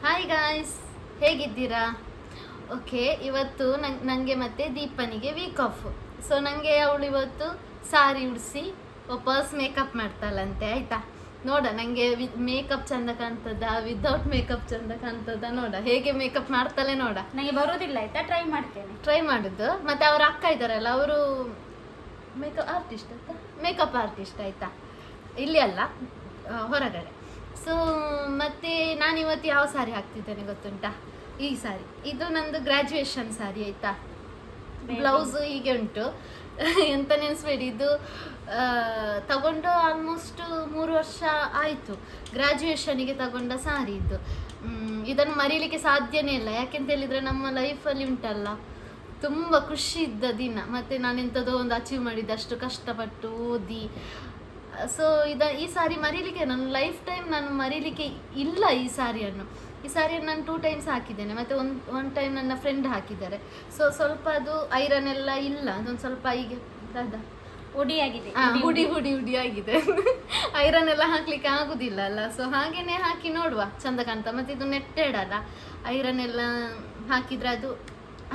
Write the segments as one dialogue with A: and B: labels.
A: Hi guys, ಹೇಗಿದ್ದೀರಾ? Okay, ಇವತ್ತು ನನಗೆ ಮತ್ತು ದೀಪನಿಗೆ ವೀಕ್ ಆಫ್. ಸೊ ನನಗೆ ಅವಳು ಇವತ್ತು ಸಾರಿ ಉಡಿಸಿ ವಾಪಸ್ ಮೇಕಪ್ ಮಾಡ್ತಾಳಂತೆ, ಆಯಿತಾ? ನೋಡ ನನಗೆ ಮೇಕಪ್ ಚಂದ ಕಾಣ್ತದ, ವಿದೌಟ್ ಮೇಕಪ್ ಚಂದ ಕಾಣ್ತದ, ನೋಡ ಹೇಗೆ ಮೇಕಪ್ ಮಾಡ್ತಾಳೆ ನೋಡ.
B: ನನಗೆ ಬರೋದಿಲ್ಲ ಆಯ್ತಾ, ಟ್ರೈ
A: ಮಾಡೋದು. ಮತ್ತು ಅವರ ಅಕ್ಕ ಇದ್ದಾರಲ್ಲ, ಅವರು ಮೇಕಪ್ ಆರ್ಟಿಸ್ಟ್ ಆಯಿತಾ, ಇಲ್ಲಿ ಅಲ್ಲ, ಹೊರಗಡೆ. ಸೊ ಮತ್ತು ನಾನಿವತ್ತು ಯಾವ ಸಾರಿ ಹಾಕ್ತಿದ್ದೇನೆ ಗೊತ್ತುಂಟಾ? ಈ ಸಾರಿ, ಇದು ನಂದು ಗ್ರ್ಯಾಜುಯೇಷನ್ ಸಾರಿ ಆಯಿತಾ. ಬ್ಲೌಸ್ ಹೀಗೆ ಉಂಟು. ಎಂತ ನೆನೆಸ್ಬೇಡಿ, ಇದು ತಗೊಂಡು ಆಲ್ಮೋಸ್ಟ್ 3 ವರ್ಷ ಆಯಿತು. ಗ್ರ್ಯಾಜುಯೇಷನಿಗೆ ತಗೊಂಡ ಸಾರಿ ಇದು. ಇದನ್ನು ಮರೀಲಿಕ್ಕೆ ಸಾಧ್ಯನೇ ಇಲ್ಲ. ಯಾಕೆಂತ ಹೇಳಿದರೆ ನಮ್ಮ ಲೈಫಲ್ಲಿ ಉಂಟಲ್ಲ, ತುಂಬ ಖುಷಿ ಇದ್ದ ದಿನ. ಮತ್ತು ನಾನೆಂಥದೋ ಒಂದು ಅಚೀವ್ ಮಾಡಿದ್ದಷ್ಟು ಕಷ್ಟಪಟ್ಟು ಓದಿ. ಸೊ ಈ ಸಾರಿ ಮರೀಲಿಕ್ಕೆ ನನ್ನ ಲೈಫ್ ಟೈಮ್ ನಾನು ಮರೀಲಿಕ್ಕೆ ಇಲ್ಲ. ಈ ಸಾರಿಯನ್ನು ನಾನು 2 times ಹಾಕಿದ್ದೇನೆ. ಮತ್ತು ಒಂದು ಟೈಮ್ ನನ್ನ ಫ್ರೆಂಡ್ ಹಾಕಿದ್ದಾರೆ. ಸೊ ಸ್ವಲ್ಪ ಅದು ಐರನ್ ಎಲ್ಲ ಇಲ್ಲ, ಅದೊಂದು ಸ್ವಲ್ಪ ಹೀಗೆ
B: ಹುಡಿಯಾಗಿದೆ,
A: ಹುಡಿ ಆಗಿದೆ. ಐರನ್ ಎಲ್ಲ ಹಾಕ್ಲಿಕ್ಕೆ ಆಗುದಿಲ್ಲ ಅಲ್ಲ. ಸೊ ಹಾಗೇನೆ ಹಾಕಿ ನೋಡುವ, ಚಂದ ಕಾಣ್ತ. ಮತ್ತು ಇದು ನೆಟ್ಟೆಡ್ ಅಲ್ಲ, ಐರನ್ ಎಲ್ಲ ಹಾಕಿದ್ರೆ ಅದು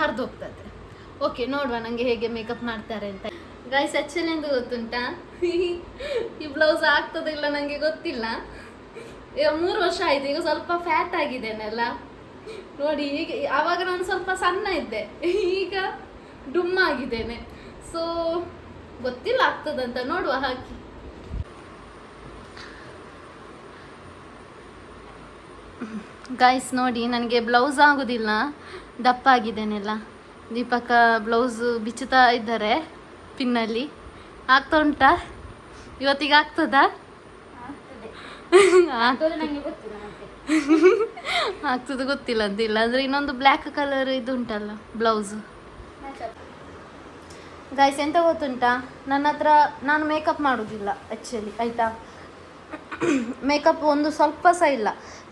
A: ಹರಿದೋಗ್ತದೆ. ಓಕೆ, ನೋಡುವ ನನಗೆ ಹೇಗೆ ಮೇಕಪ್ ಮಾಡ್ತಾರೆ ಅಂತ. ಗೈಸ್, ಆ್ಯಕ್ಚುಲಿ ಎಂದು ಗೊತ್ತುಂಟಾ, ಈ ಬ್ಲೌಸ್ ಆಗ್ತದಿಲ್ಲ ನನಗೆ ಗೊತ್ತಿಲ್ಲ. 3 ವರ್ಷ ಆಯಿತು. ಈಗ ಸ್ವಲ್ಪ ಫ್ಯಾಟ್ ಆಗಿದ್ದೇನೆಲ್ಲ ನೋಡಿ. ಈಗ ಆವಾಗ ನಾನು ಸ್ವಲ್ಪ ಸಣ್ಣ ಇದ್ದೆ, ಈಗ ಡುಮ್ಮ ಆಗಿದ್ದೇನೆ. ಸೊ ಗೊತ್ತಿಲ್ಲ ಆಗ್ತದಂತ, ನೋಡುವ ಹಾಕಿ. ಗೈಸ್ ನೋಡಿ, ನನಗೆ ಬ್ಲೌಸ್ ಆಗೋದಿಲ್ಲ, ದಪ್ಪ ಆಗಿದ್ದೇನೆಲ್ಲ. ದೀಪಕ ಬ್ಲೌಸು ಬಿಚ್ಚುತ್ತಾ ಇದ್ದಾರೆ ಪಿನ್ನಲ್ಲಿ. ಆಗ್ತಾ ಉಂಟಾ? ಇವತ್ತಿಗೆ ಆಗ್ತದಾ? ಆಗ್ತದ ಗೊತ್ತಿಲ್ಲ ಅಂತಿಲ್ಲ. ಅಂದರೆ ಇನ್ನೊಂದು ಬ್ಲ್ಯಾಕ್ ಕಲರ್ ಇದು ಉಂಟಲ್ಲ ಬ್ಲೌಸು. ಗೈಸ್, ಎಂತ ಗೊತ್ತುಂಟಾ, ನನ್ನ ಹತ್ರ ನಾನು ಮೇಕಪ್ ಮಾಡೋದಿಲ್ಲ ಆ್ಯಕ್ಚುಲಿ, ಆಯಿತಾ. ಮೇಕಪ್ ಒಂದು ಸ್ವಲ್ಪ ಸಹ ಇಲ್ಲ.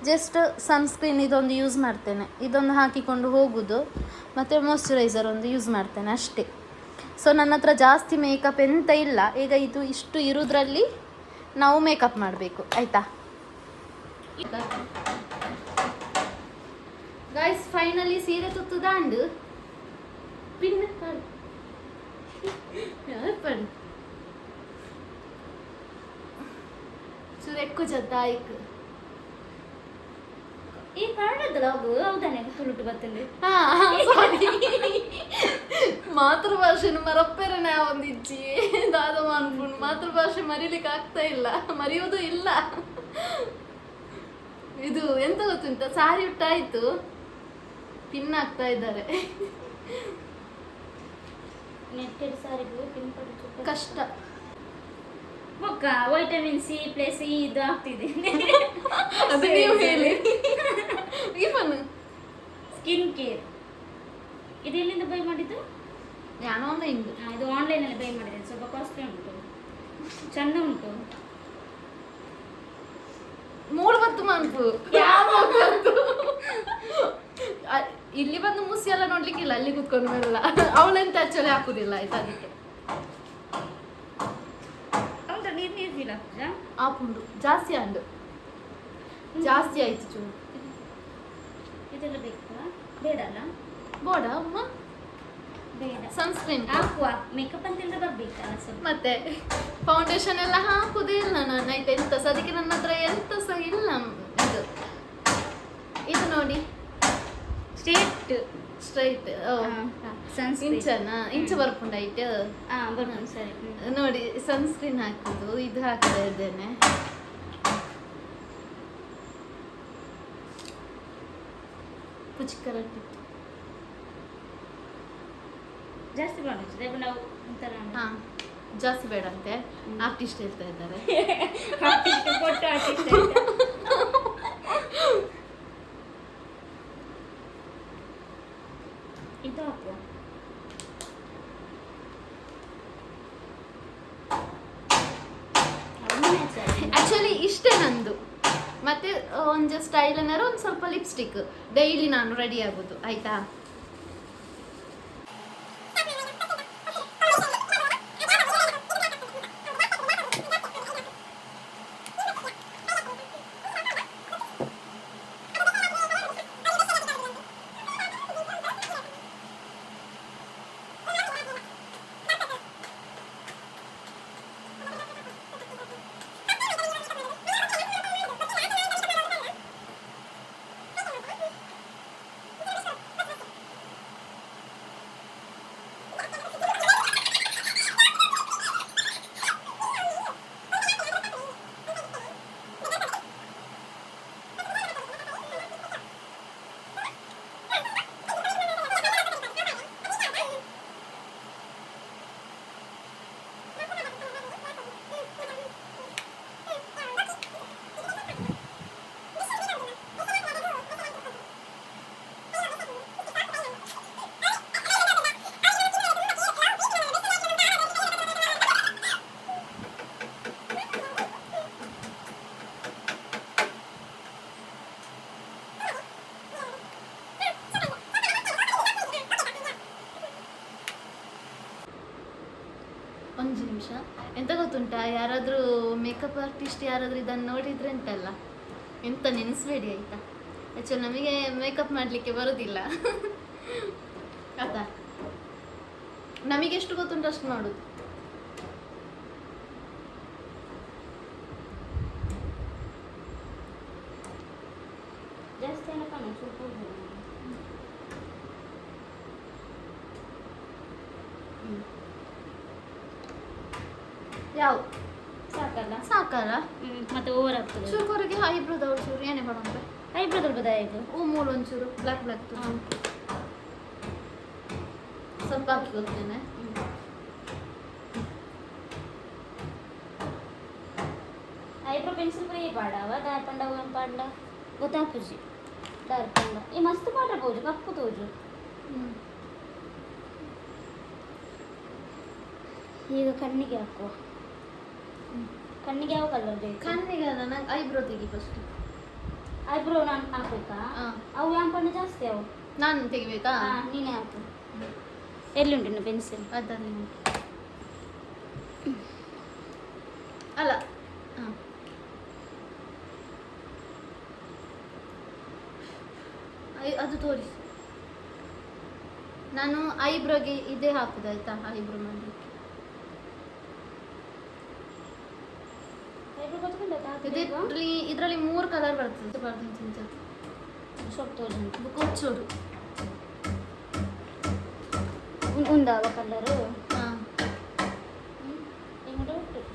A: ಜಸ್ಟ್ ಸನ್ಸ್ಕ್ರೀನ್ ಇದೊಂದು ಯೂಸ್ ಮಾಡ್ತೇನೆ, ಇದೊಂದು ಹಾಕಿಕೊಂಡು ಹೋಗೋದು. ಮತ್ತು ಮಾಯ್ಶ್ಚರೈಸರ್ ಒಂದು ಯೂಸ್ ಮಾಡ್ತೇನೆ ಅಷ್ಟೇ. ಸೊ ನನ್ನ ಹತ್ರ ಜಾಸ್ತಿ ಮೇಕಪ್ ಎಂತ ಇಲ್ಲ. ಈಗ ಇದು ಇಷ್ಟು ಇರೋದ್ರಲ್ಲಿ ನಾವು ಮೇಕಪ್ ಮಾಡಬೇಕು, ಆಯಿತಾ. ಗೈಸ್, ಫೈನಲಿ ಸೀರೆ ತುತ್ತು ದಾಂಡು ಪಿನ್ ಪಡು ಚೂರೆಕ್ಕು ಜದ್ದಾಯ್ಕು
B: ಈ ಕನ್ನಡದೊಳಗು ಹೌದಾನೆ ತುಳುಟು ಬರ್ತದೆ.
A: ಮಾತೃಭಾಷೆನ ಮರಪ್ಪೆರನೆ ಒಂದಿಜ್ಜಿ ದಾದ ಅನ್ಕೊಂಡು ಮಾತೃಭಾಷೆ ಮರೀಲಿಕ್ಕೆ ಆಗ್ತಾ ಇಲ್ಲ, ಮರೆಯೋದು ಇಲ್ಲ. ಇದು ಎಂತ ಗೊತ್ತುಂಟ, ಸಾರಿ ಉಟ್ಟಾಯ್ತು, ಪಿನ್ ಆಗ್ತಾ ಇದ್ದಾರೆ.
B: ನೆಟ್ಟೆಡ್ ಸಾರಿಗೂ ಪಿನ್ ಪಡ
A: ಕಷ್ಟ.
B: ಬೊಕ್ಕ ವೈಟಮಿನ್ ಸಿ ಪ್ಲಸ್ ಇದು ಆಗ್ತಿದೆ.
A: ಅದು ನೀವು ಹೇಳಿ.
B: ಸ್ಕಿನ್ ಕೇರ್ ಇದು ಎಲ್ಲಿಂದ ಬೈ ಮಾಡಿದ್ದು?
A: ನಾನು ಆನ್ಲೈನ್.
B: ಇದು ಆನ್ಲೈನಲ್ಲಿ ಬೈ ಮಾಡಿದ್ದೇನೆ. ಸ್ವಲ್ಪ ಕಾಸ್ಟ್ಲಿ ಉಂಟು, ಚೆಂದ ಉಂಟು.
A: 30 ಮಾನ್ಪು ಇಲ್ಲಿ ಬಂದು ಮುಸಿ ಎಲ್ಲ ನೋಡ್ಲಿಕ್ಕಿಲ್ಲ, ಅಲ್ಲಿ ಕುತ್ಕೊಂಡು ಬರಲ್ಲ. ಅವಳೆಂತ ಆಕ್ಚುಲಿ ಹಾಕುದಿಲ್ಲ, ಆಯ್ತಾ. ಅದಕ್ಕೆ
B: ನೀರು ಫೀಲ್ ಆಗ್ತದಾ?
A: ಆಪುಂಡು ಜಾಸ್ತಿ ಅಂಡು ಜಾಸ್ತಿ ಆಯ್ತು ಚೂರು.
B: ಇದೆಲ್ಲ ಬೇಕಾ? ಬೇಡ ಅಲ್ಲ?
A: ಬೋಡ ಅಮ್ಮ,
B: ಬೇಡ.
A: ಸನ್ಸ್ಕ್ರೀನ್
B: ಹಾಕುವ, ಮೇಕಪ್ ಅಂತೆಲ್ಲ ಬರ್ಬೇಕಲ್ಲ ಸ್ವಲ್ಪ.
A: ಮತ್ತೆ ಫೌಂಡೇಶನ್ ಎಲ್ಲ ಹಾಕುದೇ ಇಲ್ಲ ನಾನು, ಆಯ್ತಾ. ಎಂತ ಸಹ ಅದಕ್ಕೆ ನನ್ನ ಹತ್ರ ಎಂತ ಸಹ ಇಲ್ಲ. ಇದು ನೋಡಿ, ಸ್ಟ್ರೈಟ್ ಇಂಚ ಬರ್ಪುಂಡಾಯ್ತು.
B: ಸರಿ
A: ನೋಡಿ, ಸನ್ಸ್ಕ್ರೀನ್ ಹಾಕುದು, ಇದು ಹಾಕ್ತಾ ಇದ್ದೇನೆ. ಪುಚ್ಕರಟ್ಟಿ
B: ಜಾಸ್ತಿ ಮಾಡಿದ್ರೆ ನಾವು ಒಂಥರ
A: ಜಾಸ್ತಿ ಬೇಡ ಅಂತೆ ಆರ್ಟಿಸ್ಟ್ ಹೇಳ್ತಾ ಇದ್ದಾರೆ.
B: ಇದು ಹಾಕುವ.
A: ಆಕ್ಚುಲಿ ಇಷ್ಟೇ ನಂದು. ಮತ್ತೆ ಒಂದು ಜಸ್ಟ್ ಐಲೈನರ್, ಒಂದು ಸ್ವಲ್ಪ ಲಿಪ್ಸ್ಟಿಕ್. ಡೈಲಿ ನಾನು ರೆಡಿ ಆಗೋದು, ಆಯ್ತಾ. ಗೊತ್ತುಂಟಾ, ಯಾರಾದರೂ ಮೇಕಪ್ ಆರ್ಟಿಸ್ಟ್ ಯಾರಾದರೂ ಇದನ್ನು ನೋಡಿದ್ರೆ ಉಂಟಲ್ಲ, ಎಂತ ನೆನೆಸ್ಬೇಡಿ ಆಯಿತಾ. ಆ್ಯಕ್ಚುಲಿ ನಮಗೆ ಮೇಕಪ್ ಮಾಡಲಿಕ್ಕೆ ಬರೋದಿಲ್ಲ ಆಯ್ತಾ, ನಮಗೆ ಎಷ್ಟು ಗೊತ್ತುಂಟು ಅಷ್ಟು ಮಾಡೋದು.
B: ಜಾಸ್ತಿ ಎಲ್ಲ ಕಾಣ ಸ್ವಲ್ಪ
A: ಯಾವ
B: ಸಾಕಲ್ಲ.
A: ಸಾಕಲ್ಲ,
B: ಮತ್ತೆ ಓವರ್ ಆಗ್ತದೆ.
A: ಚೂರುವರೆಗೆ ಐಬ್ರೋದವ್ರು ಚೂರು ಏನೇ ಮಾಡೋಣ,
B: ಐಬ್ರೋ ದೊಡ್ಡದಾಯಿತು.
A: ಮೂರು ಒಂಚೂರು ಬ್ಲ್ಯಾಕ್ ಬ್ಲ್ಯಾಕ್ ಸ್ವಲ್ಪ ಹಾಕಿ ಗೊತ್ತೇನೆ.
B: ಐಬ್ರೋ पेंसिल पर ये पाड़ा हुआ डार्क पंडा हुआ पाड़ा बता तुझे डार्क पंडा ये मस्त पाड़ा बोझ कप्पु तोजु ಈಗ ಕಣ್ಣಿಗೆ ಹಾಕುವ. ಕಣ್ಣಿಗೆ ಯಾವ ಕಲರ್ ಬೇಕು?
A: ಕಣ್ಣಿಗೆ ಅಲ್ಲ, ನಂಗೆ ಐಬ್ರೋ ತೆಗಿ ಫಸ್ಟ್.
B: ಐಬ್ರೋ ನಾನು ಹಾಕ್ಬೇಕಾ? ಅವು ಯಾಂಪಣ್ಣ ಜಾಸ್ತಿ ಅವು.
A: ನಾನು ತೆಗಿಬೇಕಾ?
B: ನೀನೇ ಹಾಕು. ಎಲ್ಲಿ ಉಂಟು ಇನ್ನು ಪೆನ್ಸಿಲ್?
A: ಅದನ್ನು ಅಲ್ಲ, ಹಾಂ ಅದು ತೋರಿಸಿ. ನಾನು ಐಬ್ರೋಗೆ ಇದೇ ಹಾಕುದಾಯ್ತಾ, ಐಬ್ರೋ ಮಾಡಲಿಕ್ಕೆ. ಇದರಲ್ಲಿ 3 ಕಲರ್ ಬರ್ತದೆ.
B: ಸೊಪ್ಪು
A: ಕೊಚ್ಚೋಡು
B: ఉందావా కలరు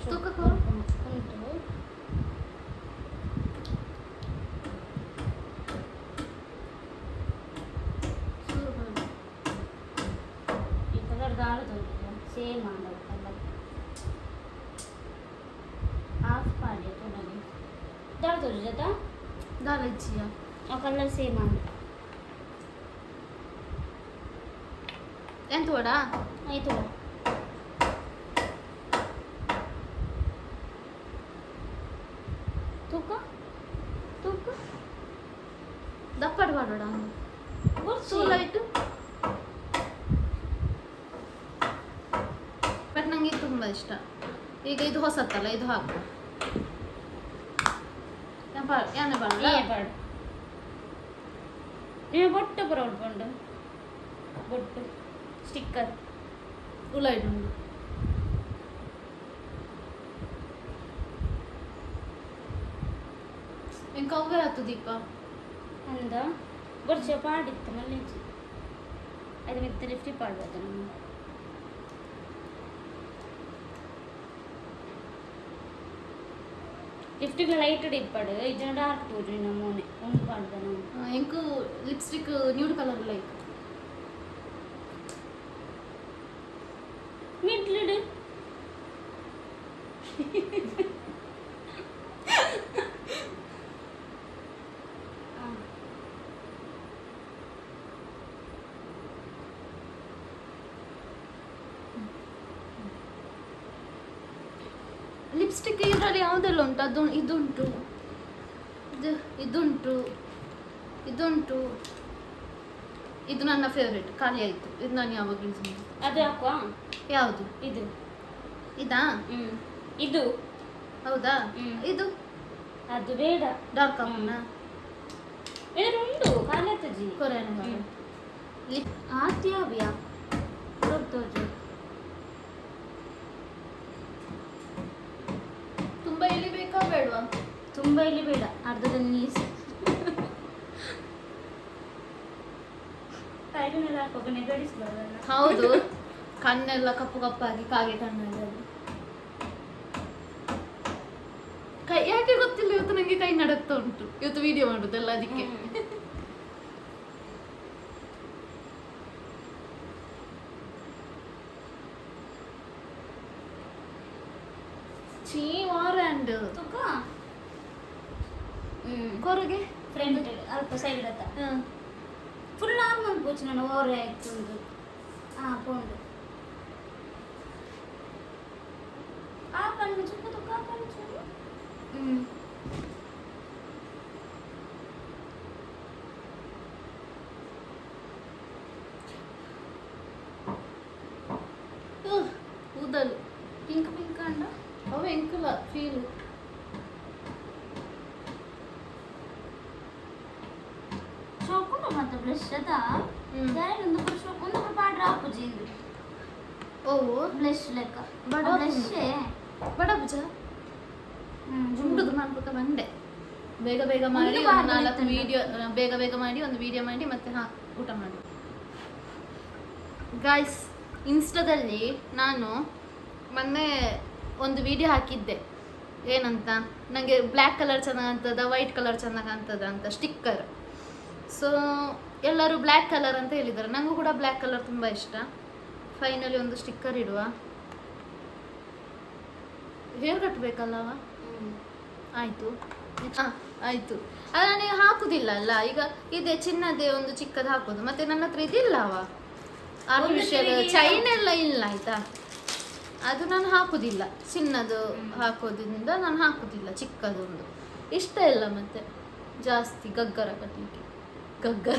A: ತೂಕಕ್ಕೆ
B: ಉಂಟು. ಈ ಕಲರ್ ದಾಳು ತೋರಿಸಿದೆ ಸೇಮ್ ಮಾಡೋ ಕಲರ್ ಆಫ್ ಮಾಡಿ ತೊಡಗಿ ದಾಳು ತೋರಿಸದ
A: ದಾಲಜ್ಜಿಯ
B: ಆ ಕಲರ್ ಸೇಮ್ ಮಾಡಿ
A: ಎಂತ ವಡ
B: ಆಯ್ತು. ತೂಕ ತೂಕ
A: ದಪ್ಪಡು ಮಾಡೋಣ ಸೂಲಾಯ್ತು. ಬಟ್ ನಂಗೆ ಇದು ತುಂಬ ಇಷ್ಟ. ಈಗ ಇದು ಹೊಸತ್ತಲ್ಲ, ಇದು ಹಾಕು. ಯಾನೆ ಬಾಡ
B: ನೀವು ಬೊಟ್ಟು ಬರೋಡ್ಕೊಂಡು ಬೊಟ್ಟು ಸ್ಟಿಕ್ಕರ್
A: ಉಲಾಯ್ಡು ಇಂಕ ಅವೇ ಆಯ್ತು ದೀಪ
B: ಅಂದ ಬರ್ಚ ಪಾಡಿತ್ತು ಮಲ್ಲಿಂಚಿ ಅದು ಮಿತ್ತ ಲಿಫ್ಟಿ ಪಾಡ್ಬೋದು ನಮ್ಮ ಲಿಫ್ಟಿಗೆ ಲೈಟ್ ಇಪ್ಪಾಡು ಇದನ್ನ ಡಾರ್ಕ್ ತೋಜು ನಮ್ಮನೆ ಒಂದು ಪಾಡ್ದ ನಾವು
A: ಎಂಕು ಲಿಪ್ಸ್ಟಿಕ್ ನ್ಯೂಡ್ ಕಲರ್ ಲೈಕ್
B: ಮಿಡ್ಲಿಡು
A: ಲಿಪ್ಸ್ಟಿಕ್ ಇದರಲ್ಲಿ ಯಾವುದೆಲ್ಲ ಉಂಟು? ಅದು ಇದುಂಟು, ಇದುಂಟು, ಇದುಂಟು. ಇದು ನನ್ನ ಫೇವ್ರೇಟ್, ಖಾಲಿ ಆಯಿತು. ಇದು ನಾನು ಯಾವಾಗ ಯೂಸ್ ಮಾಡಿ.
B: ಅದು ಹಾಕುವ
A: ಯಾವುದು?
B: ಇದು
A: ಇದಾ?
B: ಇದು
A: ಹೌದಾ? ಇದು
B: ಅದು ಬೇಡ.
A: ಡಾರ್ಕ್ ಹಾಕೋಣ?
B: ಬೇರೆ ಉಂಟು ಖಾಲಿ ಆಗ್ತದೆ
A: ಕೊರೆಯನ
B: ಆತ್ಯಾವ್ಯಾ ತೋಜು
A: ತುಂಬ ಎಲ್ಲಿ ಬೇಕಾ ಬೇಡವಾ?
B: ತುಂಬ ಇಲ್ಲಿ ಬೇಡ, ಅರ್ಧದಲ್ಲಿ ನೀಸು ಕಾಯಿನೆಲ್ಲ ಹಾಕೋ ನೆಗಡಿಸ್ಬಾರ್ದಲ್ಲ.
A: ಹೌದು, ಕಣ್ಣೆಲ್ಲ ಕಪ್ಪು ಕಪ್ಪಾಗಿ ಕಾಗೆ ಕಣ್ಣೆಲ್ಲ ಕೈ ಯಾಕೆ ಗೊತ್ತಿಲ್ಲ. ಇವತ್ತು ನನಗೆ ಕೈ ನಡುತ್ತಾ ಉಂಟು, ಇವತ್ತು ವಿಡಿಯೋ ಮಾಡುದಲ್ಲ ಅದಕ್ಕೆ. ಚೀವಾರಂಡ್
B: ತುಕ
A: ಕೊರಗೆ
B: ಫ್ರಂಟ್ ಅಲ್ಪ ಸೈಡ್ ಅತ್ತ ಫುಲ್ ನಾರ್ಮಲ್ ಪೂಚ್ ನಾನು ಓವರ್ ಆಯ್ತು ಪೋಂಡು ಆ ಕಣ್ಣು ಚುಕ್ಕ ತುಕ ಕಣ್ಣು ಚೂರು
A: ಕೂದಲು ಪಿಂಕ್ ಪಿಂಕ್ ಅಂಡ ಫೀಲ್.
B: ಶೋಕುಂಡ ಮತ್ತೆ ಬ್ಲಶ್ ಅದ ಒಂದು ಒಂದು ಪಾಡ್ರ ಆಪುಜಿ ಇದು
A: ಓ
B: ಬ್ಲಶ್ ಲೆಕ್ಕ
A: ಬಡ
B: ಬ್ಲಶ್
A: ಬಡ ಪೂಜ ಜುಂಡುದು ಮಾಡ್ಬಿಟ್ಟು ಬಂದೆ. ಬೇಗ ಬೇಗ ಮಾಡಿ
B: ಒಂದು
A: ಒಂದು 4
B: ಬಾರ್ದು
A: ವಿಡಿಯೋ ಬೇಗ ಬೇಗ ಮಾಡಿ ಒಂದು ವಿಡಿಯೋ ಮಾಡಿ ಮತ್ತೆ ಊಟ ಮಾಡಿ. ಗಾಯ್ಸ್, ಇನ್ಸ್ಟಾದಲ್ಲಿ ನಾನು ಮೊನ್ನೆ ಒಂದು ವಿಡಿಯೋ ಹಾಕಿದ್ದೆ. ಏನಂತ, ನನಗೆ ಬ್ಲ್ಯಾಕ್ ಕಲರ್ ಚೆನ್ನಾಗಿ ಕಾಣ್ತದ, ವೈಟ್ ಕಲರ್ ಚೆನ್ನಾಗಿ ಕಾಣ್ತದ ಅಂತ ಸ್ಟಿಕ್ಕರ್. ಸೊ ಎಲ್ಲರೂ ಬ್ಲ್ಯಾಕ್ ಕಲರ್ ಅಂತ ಹೇಳಿದ್ದಾರೆ. ನನಗೂ ಕೂಡ ಬ್ಲ್ಯಾಕ್ ಕಲರ್ ತುಂಬ ಇಷ್ಟ. ಫೈನಲಿ ಒಂದು ಸ್ಟಿಕ್ಕರ್ ಇಡುವ. ಹೇರ್ ಕಟ್ಟಬೇಕಲ್ಲವ? ಆಯಿತು, ಆಯಿತು. ಅದು ನನಗೆ ಹಾಕುದಿಲ್ಲ ಅಲ್ಲ. ಈಗ ಇದೆ ಚಿನ್ನದೇ ಒಂದು ಚಿಕ್ಕದು ಹಾಕೋದು. ಮತ್ತೆ ನನ್ನ ಹತ್ರ ಇದಿಲ್ಲವ, ಆರ್ಟಿಫಿಷಿಯಲ್ ಚೈನ್ ಎಲ್ಲ ಇಲ್ಲ ಆಯ್ತಾ. ಅದು ನಾನು ಹಾಕುದಿಲ್ಲ. ಚಿನ್ನದು ಹಾಕೋದ್ರಿಂದ ನಾನು ಹಾಕುದಿಲ್ಲ. ಚಿಕ್ಕದೊಂದು ಇಷ್ಟ ಇಲ್ಲ. ಮತ್ತೆ ಜಾಸ್ತಿ ಗಗ್ಗರ ಕಟ್ಟಲಿಕ್ಕೆ ಗಗ್ಗರ.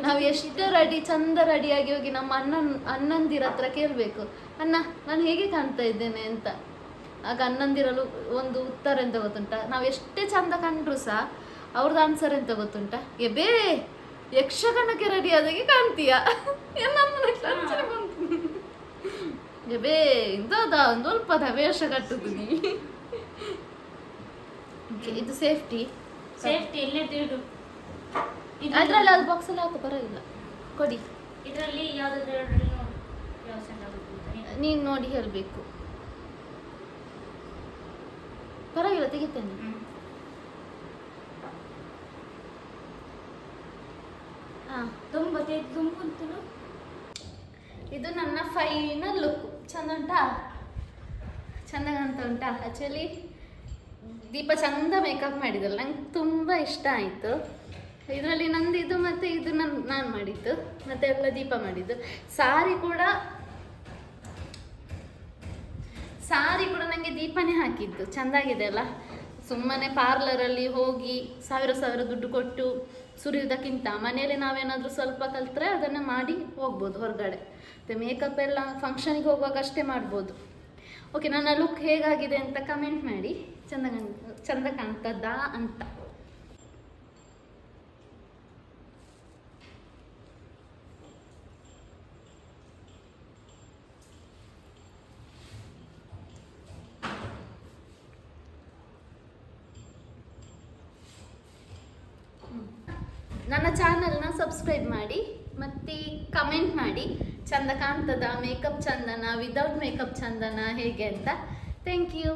A: ನಾವು ಎಷ್ಟು ಚಂದ ರೆಡಿಯಾಗಿ ಹೋಗಿ ನಮ್ಮ ಅಣ್ಣಂದಿರ ಹತ್ರ ಕೇಳಬೇಕು, ಅಣ್ಣ ನಾನು ಹೇಗೆ ಕಾಣ್ತಾ ಇದ್ದೇನೆ ಅಂತ. ಆಗ ಅಣ್ಣಂದಿರಲು ಒಂದು ಉತ್ತರ ಎಂತ ಗೊತ್ತುಂಟ, ನಾವು ಎಷ್ಟೇ ಚಂದ ಕಂಡ್ರು ಸಹ ಅವ್ರದ್ದು ಆನ್ಸರ್ ಎಂತ ಗೊತ್ತುಂಟ, ಎಬೇ ಯಕ್ಷಗಾನಕ್ಕೆ ರೆಡಿ ಆದಾಗೆ ಕಾಣ್ತೀಯ. ಎಬೇ ಇಂಥದ ಒಂದು ಸ್ವಲ್ಪದ ವೇಷ ಕಟ್ಟುದು ನೀ. ಇದು ಸೇಫ್ಟಿ
B: ಎಲ್ಲಿಟ್ಟು
A: ಅದ್ರಲ್ಲಿ ಅದು ಬಾಕ್ಸ್ ಅಲ್ಲಿ ಹಾಕೋ ಪರವಾಗಿಲ್ಲ, ಕೊಡಿ.
B: ಇದರಲ್ಲಿ ಯಾವ್ದಾದ್ರು
A: ನೀನು ನೋಡಿ ಹೇಳ್ಬೇಕು. ಪರವಾಗಿಲ್ಲ, ತೆಗಿತೇನೆ. ಇದು ನನ್ನ ಫೈನಲ್ ಲುಕ್. ಚಂದ ಉಂಟಾ? ಚಂದ ಅಂತ ಉಂಟಾ? ಆ್ಯಕ್ಚುಲಿ ದೀಪ ಚಂದ ಮೇಕಪ್ ಮಾಡಿದಲ್ಲ, ನಂಗೆ ತುಂಬ ಇಷ್ಟ ಆಯಿತು. ಇದರಲ್ಲಿ ನಂದು ಇದು ಮತ್ತು ಇದು ನಾನು ಮಾಡಿದ್ದು, ಮತ್ತು ಎಲ್ಲ ದೀಪ ಮಾಡಿದ್ದು. ಸಾರಿ ಕೂಡ ನನಗೆ ದೀಪನೇ ಹಾಕಿದ್ದು. ಚೆಂದಾಗಿದೆ ಅಲ್ಲ. ಸುಮ್ಮನೆ ಪಾರ್ಲರಲ್ಲಿ ಹೋಗಿ ಸಾವಿರ ದುಡ್ಡು ಕೊಟ್ಟು ಸುರಿಯೋದಕ್ಕಿಂತ ಮನೆಯಲ್ಲಿ ನಾವೇನಾದರೂ ಸ್ವಲ್ಪ ಕಲ್ತ್ರೆ ಅದನ್ನು ಮಾಡಿ ಹೋಗ್ಬೋದು ಹೊರಗಡೆ. ಮತ್ತು ಮೇಕಪ್ ಎಲ್ಲ ಫಂಕ್ಷನಿಗೆ ಹೋಗುವಾಗ ಅಷ್ಟೇ ಮಾಡ್ಬೋದು. ಓಕೆ, ನನ್ನ ಲುಕ್ ಹೇಗಾಗಿದೆ ಅಂತ ಕಮೆಂಟ್ ಮಾಡಿ. ಚಂದ ಕಾಣ್ತದಾ ಅಂತ. ನನ್ನ ಚಾನಲ್ನ ಸಬ್ಸ್ಕ್ರೈಬ್ ಮಾಡಿ ಮತ್ತು ಕಮೆಂಟ್ ಮಾಡಿ, ಚಂದ ಕಾಣ್ತದ ಮೇಕಪ್ ಚಂದನ ವಿದೌಟ್ ಮೇಕಪ್ ಚಂದನ ಹೇಗೆ ಅಂತ. Thank you.